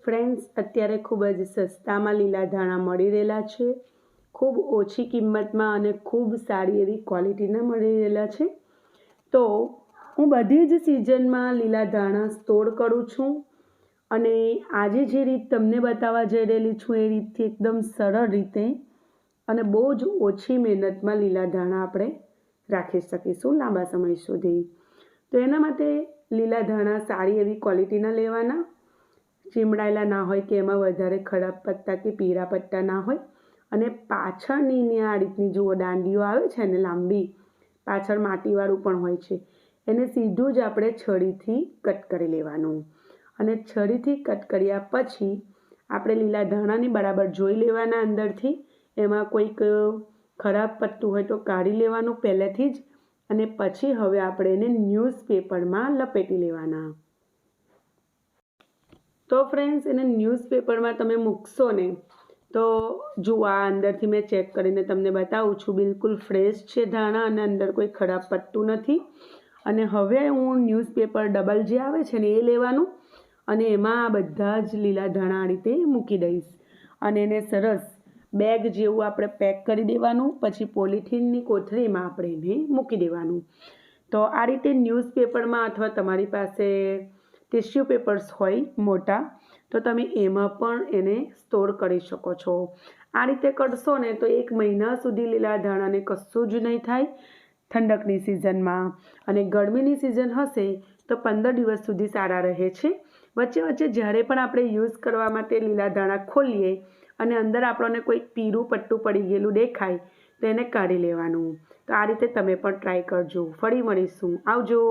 Friends, અત્યારે ખૂબ જ સસ્તામાં લીલા ધાણા મળી રહેલા છે. ખૂબ ઓછી કિંમતમાં અને ખૂબ સારી એવી ક્વોલિટીના મળી રહેલા છે. તો હું બધી જ સિઝનમાં લીલા ધાણા સ્ટોર કરું છું અને આજે જે રીત તમને બતાવવા જઈ રહેલી છું એ રીતથી એકદમ સરળ રીતે અને બહુ જ ઓછી મહેનતમાં લીલા ધાણા આપણે રાખી શકીશું લાંબા સમય સુધી. તો એના માટે લીલા ધાણા સારી એવી ક્વોલિટીના લેવાના, ચીમડાયેલા ના હોય કે એમાં વધારે ખરાબ પત્તા કે પીળા પત્તા ના હોય, અને પાછળની આ રીતની જુઓ દાંડીઓ આવે છે ને લાંબી, પાછળ માટીવાળું પણ હોય છે, એને સીધું જ આપણે છરીથી કટ કરી લેવાનું. અને છરીથી કટ કર્યા પછી આપણે લીલા ધાણાની બરાબર જોઈ લેવાના અંદરથી, એમાં કોઈક ખરાબ પત્તું હોય તો કાઢી લેવાનું પહેલેથી જ, અને પછી હવે આપણે એને ન્યૂઝપેપરમાં લપેટી લેવાના. તો ફ્રેન્ડ્સ, એને ન્યૂઝપેપરમાં તમે મૂકશો ને તો જુઓ, આ અંદરથી મેં ચેક કરીને તમને બતાવું છું, બિલકુલ ફ્રેશ છે ધાણા અને અંદર કોઈ ખરાબ પત્તું નથી. અને હવે હું ન્યૂઝપેપર ડબલ જે આવે છે ને એ લેવાનું અને એમાં આ બધા જ લીલા ધાણા આ રીતે મૂકી દઈશ અને એને સરસ બેગ જેવું આપણે પેક કરી દેવાનું. પછી પોલિથીનની કોથળીમાં આપણે એને મૂકી દેવાનું. તો આ રીતે ન્યૂઝપેપરમાં અથવા તમારી પાસે ટિશ્યુ પેપર્સ હોય મોટા તો તમે એમાં પણ એને સ્ટોર કરી શકો છો. આ રીતે કરશો ને તો 1 મહિના સુધી લીલા ધાણાને કશું જ નહીં થાય ઠંડકની સિઝનમાં. અને ગરમીની સિઝન હશે તો 15 દિવસ સુધી સારા રહે છે. વચ્ચે વચ્ચે જ્યારે પણ આપણે યુઝ કરવા માટે લીલા ધાણા ખોલીએ અને અંદર આપણને કોઈ પીળું પટ્ટું પડી ગયેલું દેખાય તો એને કાઢી લેવાનું. તો આ રીતે તમે પણ ટ્રાય કરજો. ફરી મળીશું. આવજો.